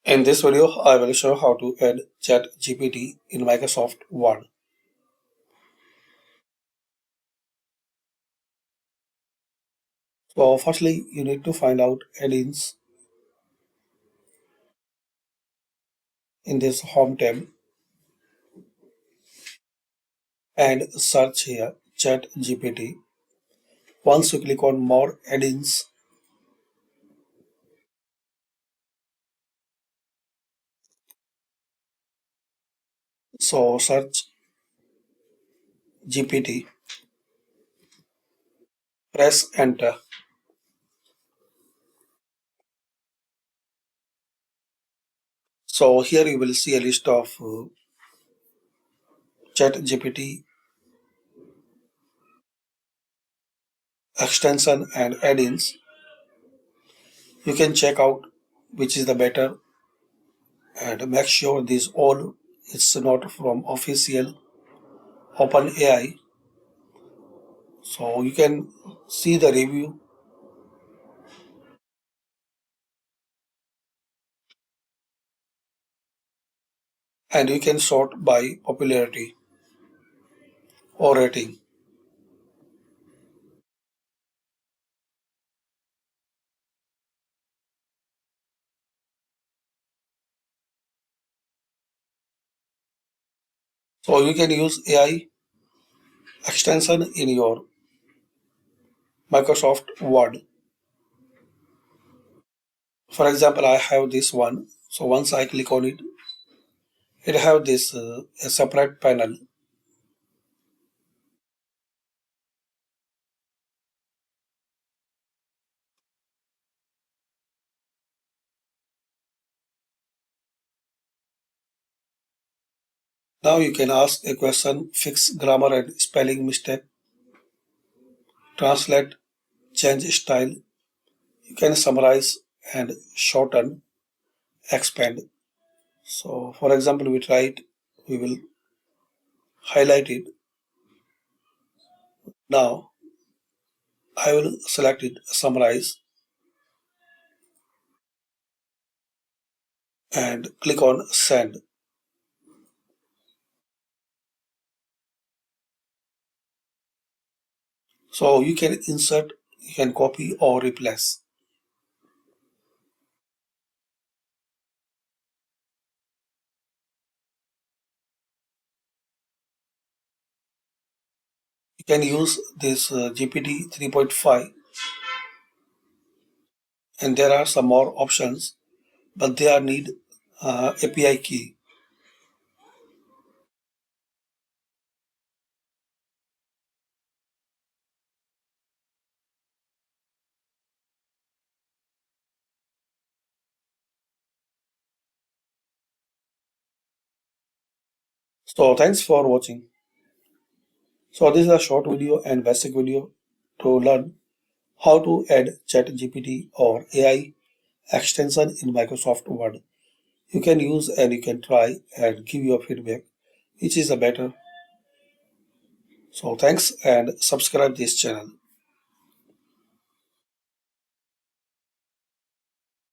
In this video, I will show how to add ChatGPT in Microsoft Word. So firstly, you need to find out add-ins in this Home tab and search here ChatGPT. Once you click on More add-ins, so search GPT, press Enter. So here you will see a list of ChatGPT extension and add-ins. You can check out which is the better and make sure this all is not from official OpenAI. So you can see the review and you can sort by popularity or rating. So you can use AI extension in your Microsoft Word. For example, I have this one. So once I click on it, it have this a separate panel. Now you can ask a question, fix grammar and spelling mistake, translate, change style. You can summarize and shorten, expand. So for example, we try it. We will highlight it. Now I will select it, summarize, and click on send. So you can insert, you can copy or replace. You can use this GPT 3.5 and there are some more options, but they are need API key. So thanks for watching. So this is a short video and basic video to learn how to add ChatGPT or AI extension in Microsoft Word. You can use and you can try and give your feedback, which is a better. So thanks and subscribe this channel.